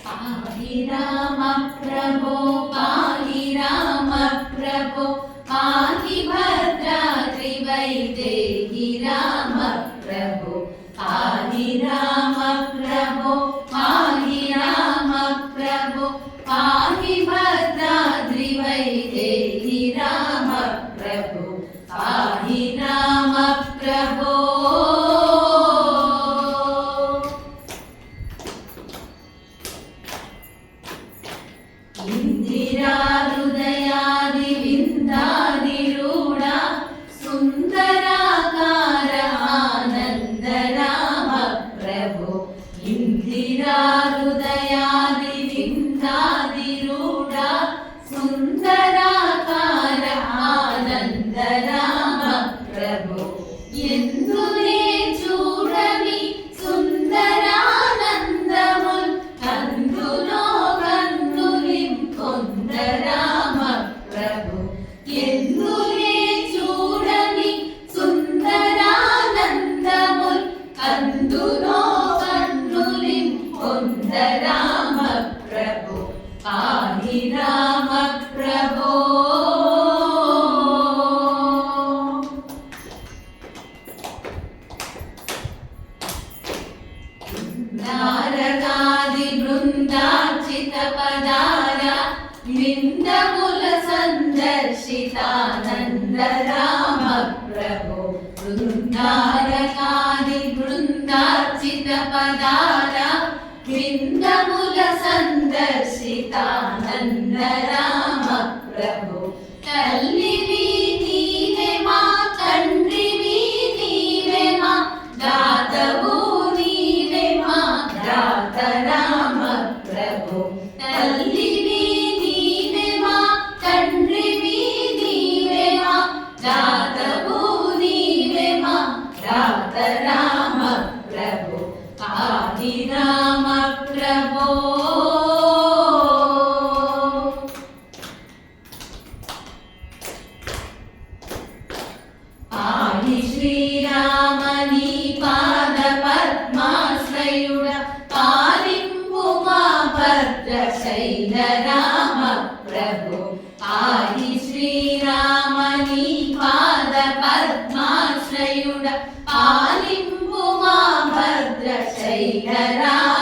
पाहि राम प्रभो पाहि राम प्रभो पाहि भद्राद्रि वैदेहि राम प्रभो पाहि राम प्रभो पाहि राम प्रभो पाहि भद्राद्रि वैदेहि राम प्रभो पाहि राम प्रभो इंदिरा हृदयादिविन्दादिरूढा सुन्दराकार आनन्द राम प्रभो इंदिरा हृदयादिविन्दादिरूढा सुन्दराकार आनन्द राम प्रभो ఎందునే చూడని సుందరానందముల్ కందులో కన్నులింపొంద రామ ప్రభు ఎందునే చూడని సుందరానందముల్ కందులో కన్నులింపొంద రామ ప్రభు పాహి రామ ప్రభో నారదాది బృందార్చిత పదార విందముల సందర్శితానంద రామ ప్రభో బృందారకాది బృందార్చిత పదార విందముల సందర్శితానంద రామ ప్రభో తల్లివి నీవే మా తండ్రివి నీవే మా దాతవు రామ ప్రభు తల్లివి నీవే మా తండ్రివి నీవే మా దాతవు నీవే మా దాత రామ ప్రభు పాహి రామ ప్రభో పాహి శ్రీరామని పాద పద్మాశ్రయుడ పాలింపు మా భద్రశైల రామ ప్రభు పాహి శ్రీరామని పాద పద్మాశ్రయుడ పాలింపు మా భద్రశైల రామ